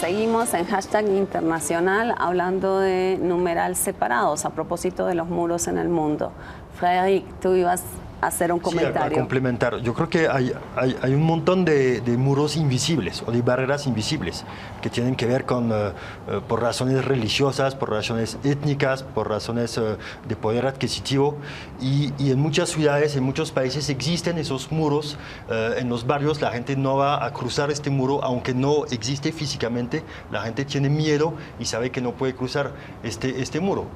seguimos en hashtag internacional hablando de numerales separados a propósito de los muros en el mundo. Frédéric, tú ibas a hacer un comentario. Sí, a complementar. Yo creo que hay un montón de muros invisibles o de barreras invisibles que tienen que ver con, por razones religiosas, por razones étnicas, por razones de poder adquisitivo. Y en muchas ciudades, en muchos países existen esos muros. En los barrios la gente no va a cruzar este muro, aunque no existe físicamente. La gente tiene miedo y sabe que no puede cruzar este muro.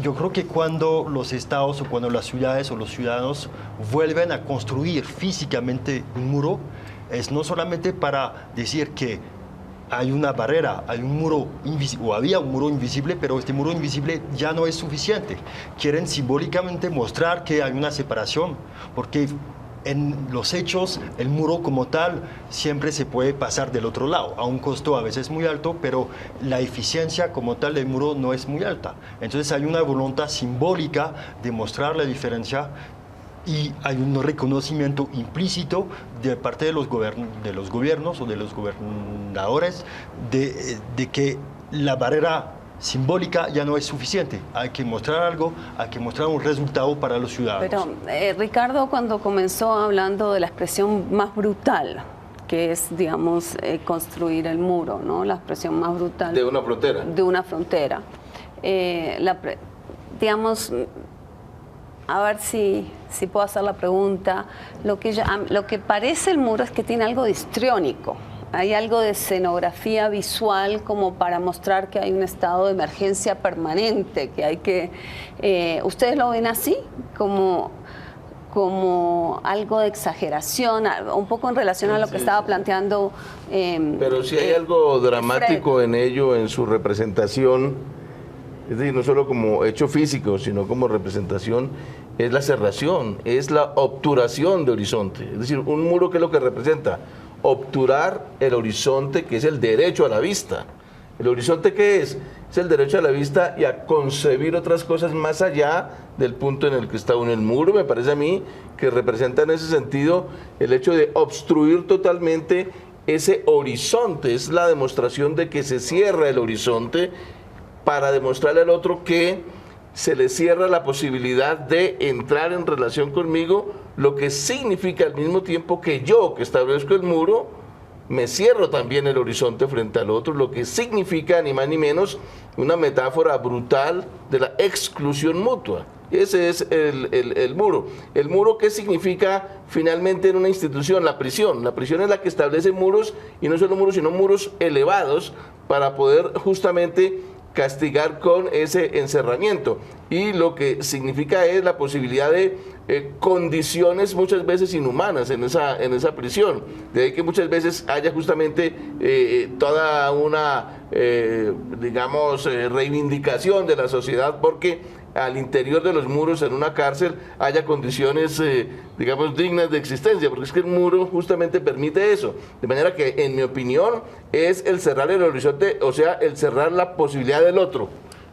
Yo creo que cuando los estados o cuando las ciudades o los ciudadanos vuelven a construir físicamente un muro, es no solamente para decir que hay una barrera, hay un muro invisible, o había un muro invisible, pero este muro invisible ya no es suficiente. Quieren simbólicamente mostrar que hay una separación, porque en los hechos, el muro como tal siempre se puede pasar del otro lado, a un costo a veces muy alto, pero la eficiencia como tal del muro no es muy alta. Entonces hay una voluntad simbólica de mostrar la diferencia y hay un reconocimiento implícito de parte de los gobiernos o de los gobernadores de que la barrera simbólica ya no es suficiente. Hay que mostrar algo, hay que mostrar un resultado para los ciudadanos. Pero Ricardo, cuando comenzó hablando de la expresión más brutal, que es, digamos, construir el muro, ¿no? La expresión más brutal. De una frontera. De una frontera. Digamos, a ver si puedo hacer la pregunta. Lo que parece el muro es que tiene algo de histriónico. Hay algo de escenografía visual como para mostrar que hay un estado de emergencia permanente, que hay que... ¿Ustedes lo ven así? Como algo de exageración, un poco en relación a lo que estaba planteando pero si hay algo dramático en ello, en su representación, es decir, no solo como hecho físico, sino como representación, es la cerración, es la obturación de horizonte. Es decir, un muro, ¿qué es lo que representa? Obturar el horizonte, que es el derecho a la vista. ¿El horizonte qué es? Es el derecho a la vista y a concebir otras cosas más allá del punto en el que está uno. El muro, me parece a mí, que representa en ese sentido el hecho de obstruir totalmente ese horizonte. Es la demostración de que se cierra el horizonte para demostrarle al otro que se le cierra la posibilidad de entrar en relación conmigo, lo que significa al mismo tiempo que yo, que establezco el muro, me cierro también el horizonte frente al otro, lo que significa ni más ni menos una metáfora brutal de la exclusión mutua. Ese es el muro. El muro, ¿qué significa finalmente en una institución? La prisión. La prisión es la que establece muros, y no solo muros, sino muros elevados para poder justamente castigar con ese encerramiento, y lo que significa es la posibilidad de condiciones muchas veces inhumanas en esa prisión, de ahí que muchas veces haya justamente toda una digamos reivindicación de la sociedad porque al interior de los muros en una cárcel haya condiciones digamos dignas de existencia, porque es que el muro justamente permite eso, de manera que en mi opinión es el cerrar el horizonte, o sea, el cerrar la posibilidad del otro,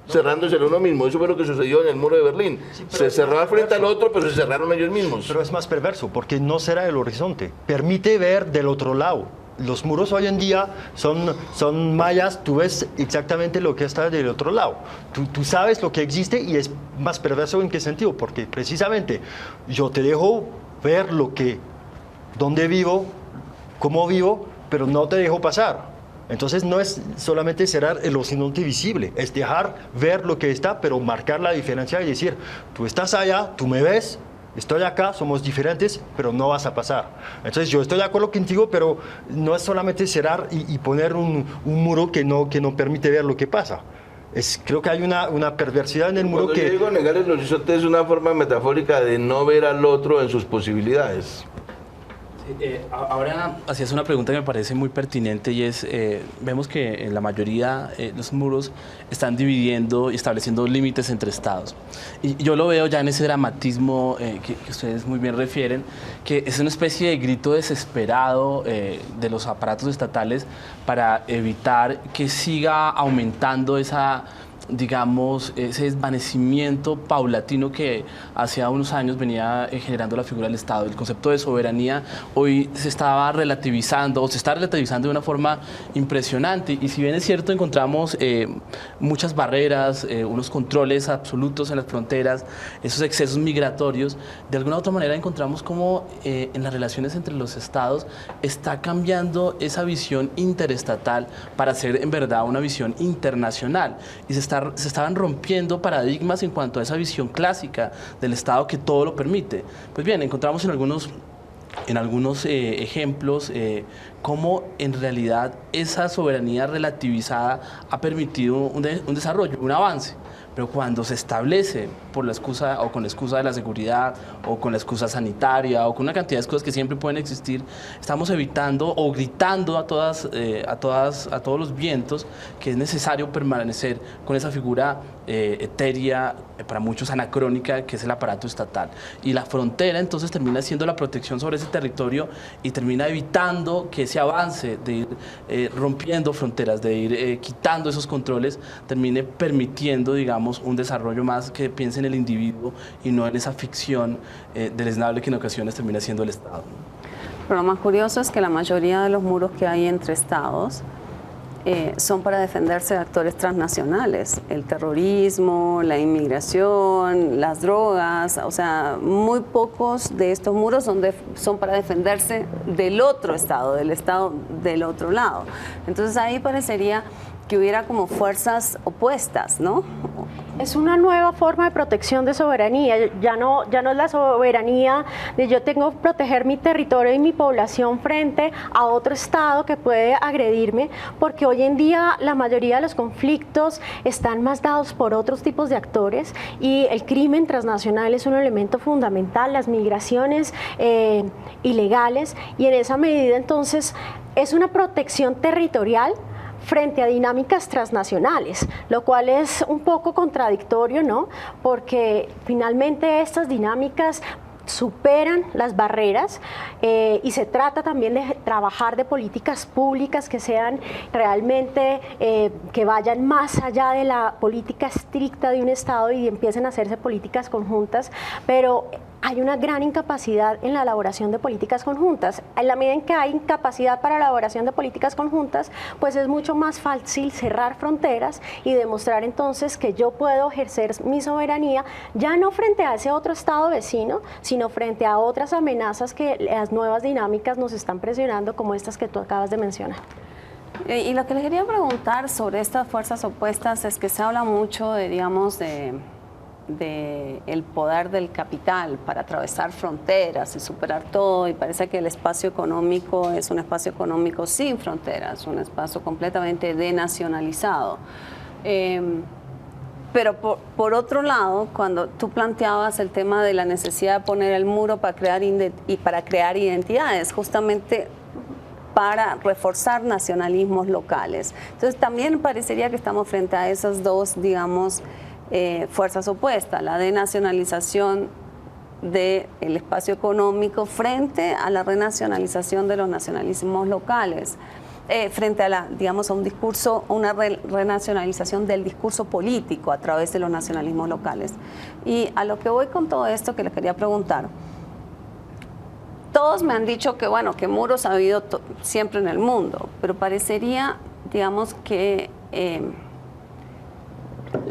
cerrándose el uno mismo. Eso fue lo que sucedió en el muro de Berlín. Sí, se cerró frente al otro, pero se cerraron ellos mismos. Pero es más perverso, porque no será el horizonte, permite ver del otro lado. Los muros hoy en día son mallas, tú ves exactamente lo que está del otro lado. Tú sabes lo que existe, y es más perverso en qué sentido, porque precisamente yo te dejo ver dónde vivo, cómo vivo, pero no te dejo pasar. Entonces no es solamente cerrar el horizonte visible, es dejar ver lo que está, pero marcar la diferencia y decir, tú estás allá, tú me ves, estoy acá, somos diferentes, pero no vas a pasar. Entonces yo estoy de acuerdo contigo, pero no es solamente cerrar y poner un muro que no permite ver lo que pasa. Creo que hay una perversidad en el muro. Cuando yo digo negar el horizonte, es una forma metafórica de no ver al otro en sus posibilidades. Ahora hacías una pregunta que me parece muy pertinente, y es, vemos que en la mayoría los muros están dividiendo y estableciendo límites entre estados. Y yo lo veo ya en ese dramatismo que ustedes muy bien refieren, que es una especie de grito desesperado de los aparatos estatales para evitar que siga aumentando esa digamos, ese desvanecimiento paulatino que hace unos años venía generando la figura del Estado. El concepto de soberanía hoy se estaba relativizando, o se está relativizando de una forma impresionante. Y si bien es cierto, encontramos muchas barreras, unos controles absolutos en las fronteras, esos excesos migratorios, de alguna u otra manera encontramos como en las relaciones entre los estados está cambiando esa visión interestatal para ser en verdad una visión internacional, y se estaban rompiendo paradigmas en cuanto a esa visión clásica del Estado que todo lo permite. Pues bien, encontramos en algunos ejemplos cómo en realidad esa soberanía relativizada ha permitido un desarrollo, un avance. Pero cuando se establece por la excusa o con la excusa de la seguridad o con la excusa sanitaria o con una cantidad de excusas que siempre pueden existir, estamos evitando o gritando a todos los vientos que es necesario permanecer con esa figura etérea, para muchos anacrónica, que es el aparato estatal. Y la frontera entonces termina siendo la protección sobre ese territorio y termina evitando que ese avance de ir rompiendo fronteras, de ir quitando esos controles, termine permitiendo, digamos, un desarrollo más que piense en el individuo y no en esa ficción deleznable que en ocasiones termina siendo el Estado. Pero lo más curioso es que la mayoría de los muros que hay entre estados son para defenderse de actores transnacionales, el terrorismo, la inmigración, las drogas, o sea, muy pocos de estos muros son para defenderse del otro estado, del estado del otro lado. Entonces ahí parecería que hubiera como fuerzas opuestas, ¿no? Es una nueva forma de protección de soberanía. Ya no es la soberanía de yo tengo que proteger mi territorio y mi población frente a otro estado que puede agredirme, porque hoy en día la mayoría de los conflictos están más dados por otros tipos de actores y el crimen transnacional es un elemento fundamental, las migraciones ilegales, y en esa medida entonces es una protección territorial frente a dinámicas transnacionales, lo cual es un poco contradictorio, ¿no? Porque finalmente estas dinámicas superan las barreras y se trata también de trabajar de políticas públicas que sean realmente, que vayan más allá de la política estricta de un Estado y empiecen a hacerse políticas conjuntas, pero hay una gran incapacidad en la elaboración de políticas conjuntas. En la medida en que hay incapacidad para la elaboración de políticas conjuntas, pues es mucho más fácil cerrar fronteras y demostrar entonces que yo puedo ejercer mi soberanía ya no frente a ese otro estado vecino, sino frente a otras amenazas que las nuevas dinámicas nos están presionando, como estas que tú acabas de mencionar. Y lo que les quería preguntar sobre estas fuerzas opuestas es que se habla mucho de, digamos, de el poder del capital para atravesar fronteras y superar todo, y parece que el espacio económico es un espacio económico sin fronteras, un espacio completamente denacionalizado. Pero por otro lado, cuando tú planteabas el tema de la necesidad de poner el muro para crear identidades, justamente para reforzar nacionalismos locales. Entonces también parecería que estamos frente a esas dos, digamos, fuerzas opuestas, la denacionalización del espacio económico frente a la renacionalización de los nacionalismos locales, frente a digamos, a un discurso, una renacionalización del discurso político a través de los nacionalismos locales. Y a lo que voy con todo esto que les quería preguntar, todos me han dicho que, bueno, que muros ha habido siempre en el mundo, pero parecería, digamos, que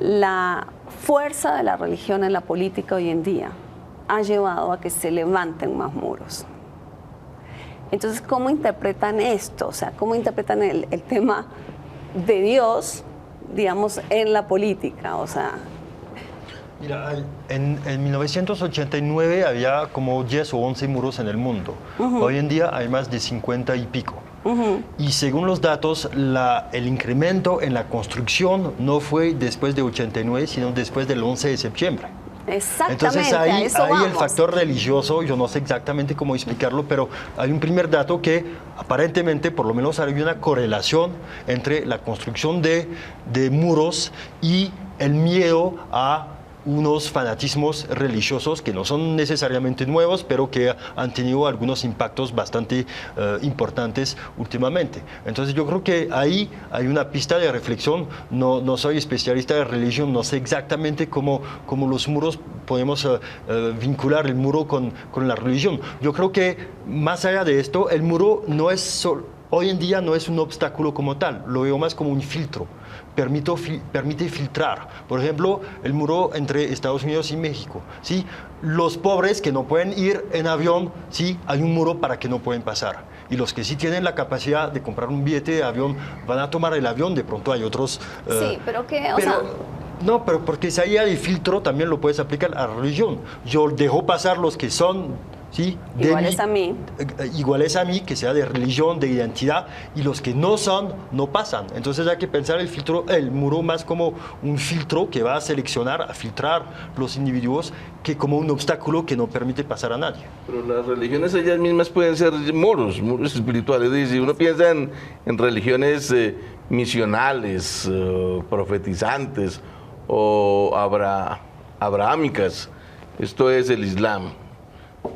la fuerza de la religión en la política hoy en día ha llevado a que se levanten más muros. Entonces, ¿cómo interpretan esto? O sea, ¿cómo interpretan el tema de Dios, digamos, en la política? O sea, mira, en 1989 había como 10 o 11 muros en el mundo. Hoy en día hay más de 50 y pico. Y según los datos, el incremento en la construcción no fue después de 89, sino después del 11 de septiembre. Exactamente, Entonces a eso ahí vamos. el factor religioso, yo no sé exactamente cómo explicarlo, pero hay un primer dato que aparentemente, por lo menos hay una correlación entre la construcción de muros y el miedo a unos fanatismos religiosos que no son necesariamente nuevos, pero que han tenido algunos impactos bastante importantes últimamente. Entonces yo creo que ahí hay una pista de reflexión. No soy especialista de religión, no sé exactamente cómo los muros podemos vincular el muro con la religión. Yo creo que más allá de esto, el muro no es hoy en día no es un obstáculo como tal, lo veo más como un filtro. Permite filtrar. Por ejemplo, el muro entre Estados Unidos y México. ¿Sí? Los pobres que no pueden ir en avión, ¿sí? Hay un muro para que no pueden pasar. Y los que sí tienen la capacidad de comprar un billete de avión van a tomar el avión. De pronto hay otros... Sí, pero que... No, pero porque si ahí hay filtro, también lo puedes aplicar a la religión. Yo dejo pasar los que son... ¿sí? Iguales a mí. Iguales a mí, que sea de religión, de identidad, y los que no son, no pasan. Entonces hay que pensar el muro más como un filtro que va a seleccionar, a filtrar los individuos, que como un obstáculo que no permite pasar a nadie. Pero las religiones ellas mismas pueden ser muros espirituales. Si uno piensa en religiones misionales, profetizantes o abrahámicas, esto es el Islam,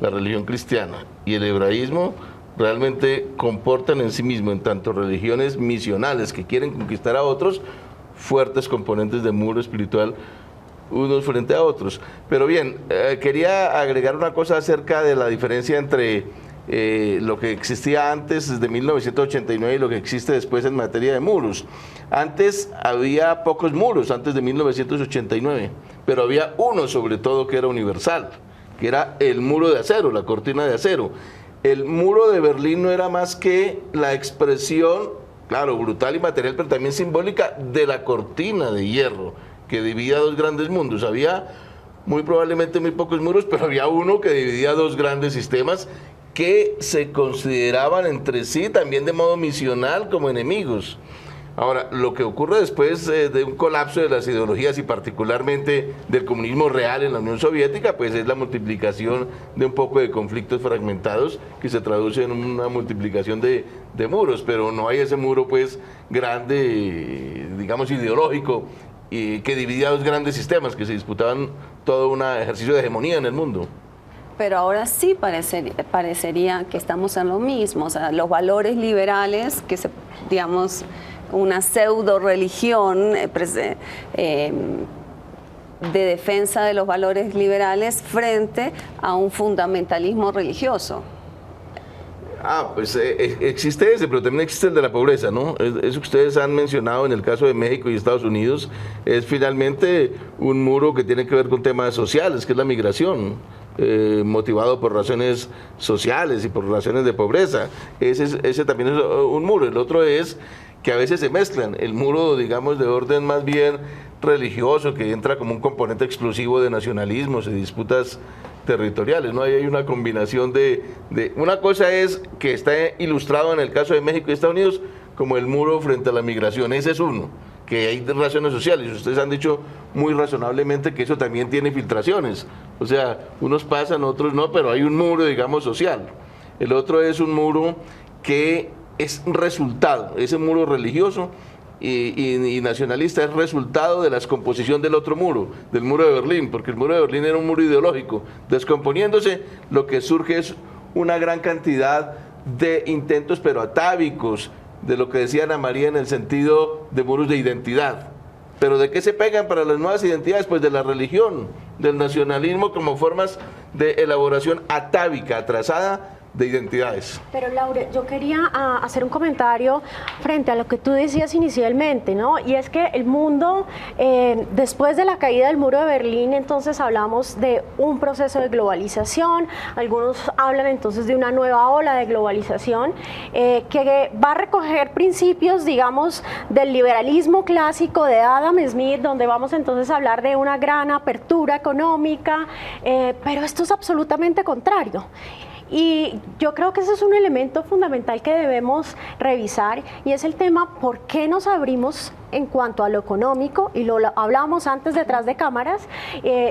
la religión cristiana y el hebraísmo, realmente comportan en sí mismo, en tanto religiones misionales que quieren conquistar a otros, fuertes componentes de muro espiritual unos frente a otros. Pero bien, quería agregar una cosa acerca de la diferencia entre lo que existía antes, desde 1989, y lo que existe después en materia de muros. Antes había pocos muros, antes de 1989, pero había uno sobre todo que era universal, que era el muro de acero, la cortina de acero. El muro de Berlín no era más que la expresión, claro, brutal y material, pero también simbólica, de la cortina de hierro que dividía dos grandes mundos. Había muy probablemente muy pocos muros, pero había uno que dividía dos grandes sistemas que se consideraban entre sí también de modo misional como enemigos. Ahora, lo que ocurre después de un colapso de las ideologías y particularmente del comunismo real en la Unión Soviética, pues es la multiplicación de un poco de conflictos fragmentados que se traduce en una multiplicación de muros, pero no hay ese muro pues grande, digamos ideológico, que dividía dos grandes sistemas que se disputaban todo un ejercicio de hegemonía en el mundo. Pero ahora sí parecería que estamos en lo mismo, o sea, los valores liberales, que digamos, una pseudo religión de defensa de los valores liberales frente a un fundamentalismo religioso. Pues existe ese, pero también existe el de la pobreza, ¿no? Eso que ustedes han mencionado en el caso de México y Estados Unidos es finalmente un muro que tiene que ver con temas sociales, que es la migración, motivado por razones sociales y por razones de pobreza. Ese también es un muro. El otro es que a veces se mezclan. El muro, digamos, de orden más bien religioso, que entra como un componente explosivo de nacionalismos y disputas territoriales, ¿no? Ahí hay una combinación una cosa es que está ilustrado en el caso de México y Estados Unidos como el muro frente a la migración. Ese es uno, que hay razones sociales. Ustedes han dicho muy razonablemente que eso también tiene filtraciones. O sea, unos pasan, otros no, pero hay un muro, digamos, social. El otro es un muro que es un resultado, ese muro religioso y nacionalista es resultado de la descomposición del otro muro, del muro de Berlín, porque el muro de Berlín era un muro ideológico. Descomponiéndose, lo que surge es una gran cantidad de intentos, pero atávicos, de lo que decía Ana María en el sentido de muros de identidad. ¿Pero de qué se pegan para las nuevas identidades? Pues de la religión, del nacionalismo como formas de elaboración atávica, atrasada, de identidades. Pero Laure, yo quería hacer un comentario frente a lo que tú decías inicialmente, ¿no? Y es que el mundo, después de la caída del muro de Berlín, entonces hablamos de un proceso de globalización, algunos hablan entonces de una nueva ola de globalización que va a recoger principios, digamos, del liberalismo clásico de Adam Smith, donde vamos entonces a hablar de una gran apertura económica, pero esto es absolutamente contrario. Y yo creo que ese es un elemento fundamental que debemos revisar y es el tema por qué nos abrimos en cuanto a lo económico, y lo hablábamos antes detrás de cámaras,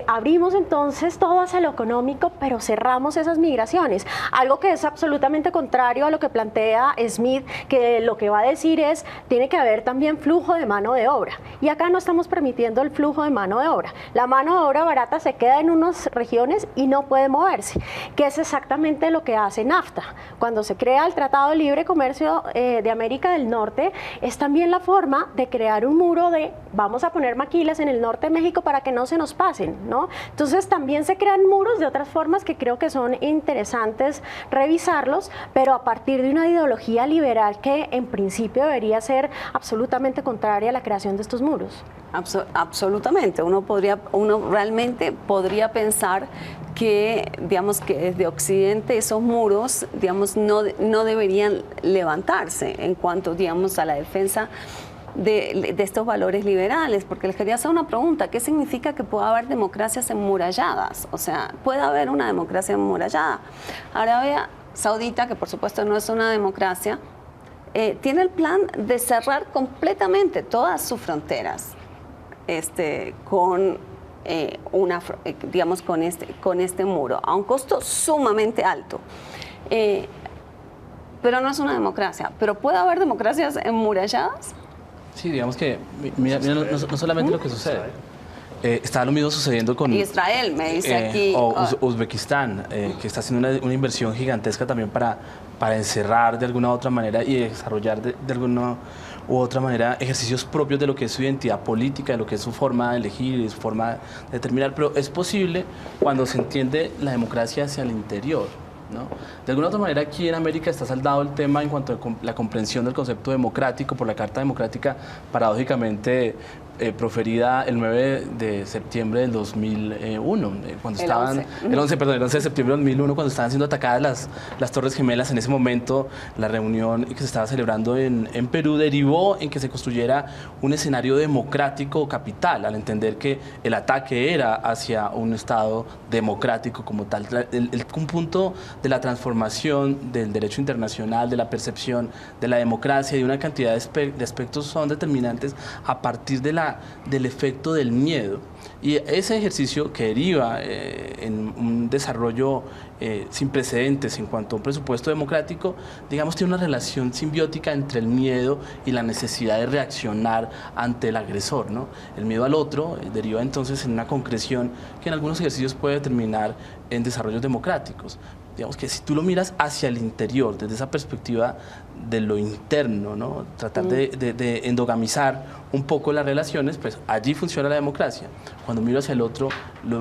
abrimos entonces todo hacia lo económico, pero cerramos esas migraciones, algo que es absolutamente contrario a lo que plantea Smith, que lo que va a decir es, tiene que haber también flujo de mano de obra, y acá no estamos permitiendo el flujo de mano de obra. La mano de obra barata se queda en unas regiones y no puede moverse, que es exactamente lo que hace NAFTA. Cuando se crea el Tratado de Libre Comercio de América del Norte, es también la forma de crear un muro de vamos a poner maquilas en el norte de México para que no se nos pasen, ¿no? Entonces también se crean muros de otras formas que creo que son interesantes revisarlos, pero a partir de una ideología liberal que en principio debería ser absolutamente contraria a la creación de estos muros. Absolutamente. Uno realmente podría pensar que, digamos, que desde Occidente esos muros, digamos, no deberían levantarse en cuanto, digamos, a la defensa de estos valores liberales, porque les quería hacer una pregunta: ¿qué significa que pueda haber democracias enmuralladas? O sea, ¿puede haber una democracia enmurallada? Arabia Saudita, que por supuesto no es una democracia, tiene el plan de cerrar completamente todas sus fronteras con digamos, con este muro, a un costo sumamente alto. Pero no es una democracia. ¿Pero puede haber democracias enmuralladas? Sí, digamos que, mira no solamente lo que sucede. Está lo mismo sucediendo con Israel, me dice aquí. O Uzbekistán, que está haciendo una inversión gigantesca también para encerrar de alguna u otra manera y desarrollar de alguna u otra manera ejercicios propios de lo que es su identidad política, de lo que es su forma de elegir y su forma de determinar. Pero es posible cuando se entiende la democracia hacia el interior, ¿no? De alguna u otra manera, aquí en América está saldado el tema en cuanto a la comprensión del concepto democrático por la Carta Democrática, paradójicamente proferida el 9 de septiembre del 2001, cuando estaban, el 11 de septiembre del 2001, cuando estaban siendo atacadas las Torres Gemelas. En ese momento, la reunión que se estaba celebrando en Perú derivó en que se construyera un escenario democrático capital, al entender que el ataque era hacia un Estado democrático como tal. Un punto de la transformación del derecho internacional, de la percepción de la democracia y de una cantidad de aspectos son determinantes a partir del efecto del miedo. Y ese ejercicio que deriva en un desarrollo sin precedentes en cuanto a un presupuesto democrático, digamos, tiene una relación simbiótica entre el miedo y la necesidad de reaccionar ante el agresor, ¿no? El miedo al otro deriva entonces en una concreción que en algunos ejercicios puede terminar en desarrollos democráticos. Digamos que si tú lo miras hacia el interior, desde esa perspectiva de lo interno, ¿no? Tratar de endogamizar un poco las relaciones, pues allí funciona la democracia. Cuando miro hacia el otro,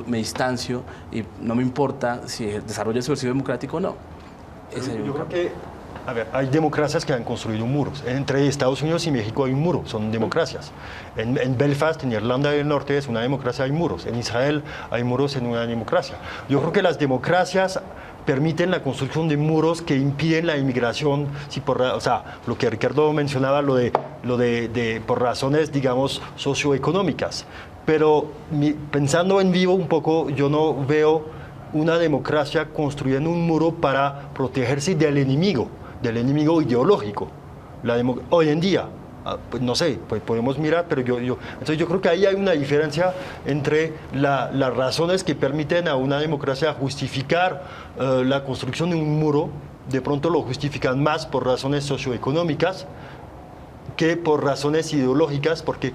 me distancio y no me importa si desarrollo ese ejercicio democrático o no. Yo creo que, a ver, hay democracias que han construido muros. Entre Estados Unidos y México hay un muro, son democracias. En Belfast, en Irlanda del Norte, es una democracia, hay muros. En Israel hay muros en una democracia. Yo creo que las democracias permiten la construcción de muros que impiden la inmigración, o sea, lo que Ricardo mencionaba, por razones, digamos, socioeconómicas. Pero pensando en vivo un poco, yo no veo una democracia construyendo un muro para protegerse del enemigo ideológico. Hoy en día, pues no sé, pues podemos mirar, pero entonces yo creo que ahí hay una diferencia entre las razones que permiten a una democracia justificar la construcción de un muro. De pronto lo justifican más por razones socioeconómicas que por razones ideológicas, porque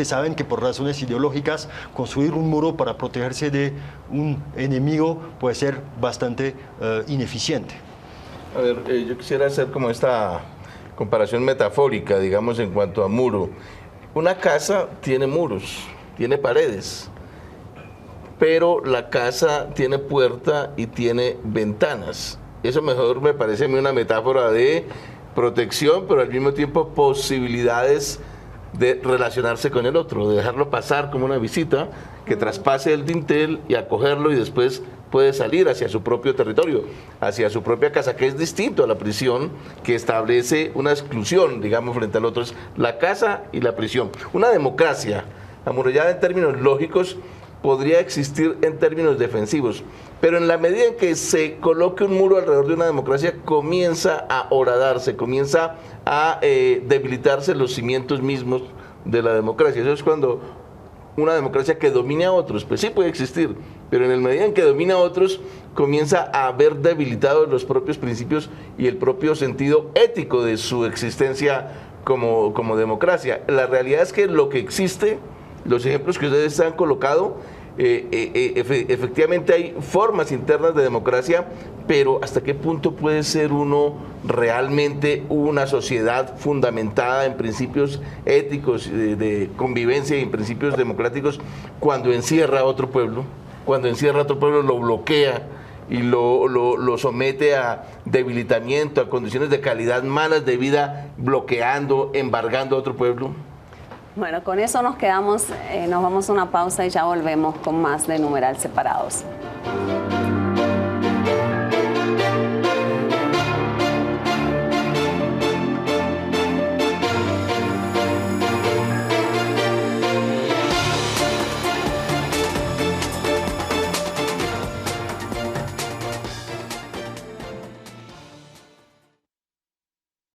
saben que por razones ideológicas construir un muro para protegerse de un enemigo puede ser bastante ineficiente. A ver, yo quisiera hacer como esta comparación metafórica, digamos, en cuanto a muro. Una casa tiene muros, tiene paredes, pero la casa tiene puerta y tiene ventanas. Eso mejor me parece a mí una metáfora de protección, pero al mismo tiempo posibilidades de relacionarse con el otro, de dejarlo pasar como una visita, que traspase el dintel y acogerlo y después puede salir hacia su propio territorio, hacia su propia casa, que es distinto a la prisión, que establece una exclusión, digamos, frente al otro. Es la casa y la prisión. Una democracia amurallada en términos lógicos podría existir en términos defensivos, pero en la medida en que se coloque un muro alrededor de una democracia, comienza a horadarse, comienza a debilitarse los cimientos mismos de la democracia. Eso es cuando una democracia que domine a otros, pues sí puede existir, pero en la medida en que domina a otros, comienza a ver debilitados los propios principios y el propio sentido ético de su existencia como democracia. La realidad es que lo que existe, los ejemplos que ustedes han colocado, efectivamente hay formas internas de democracia, pero ¿hasta qué punto puede ser uno realmente una sociedad fundamentada en principios éticos de convivencia y en principios democráticos cuando encierra a otro pueblo? Cuando encierra a otro pueblo, lo bloquea y lo somete a debilitamiento, a condiciones de calidad malas de vida, bloqueando, embargando a otro pueblo. Bueno, con eso nos quedamos, nos vamos a una pausa y ya volvemos con más de Numeral Separados.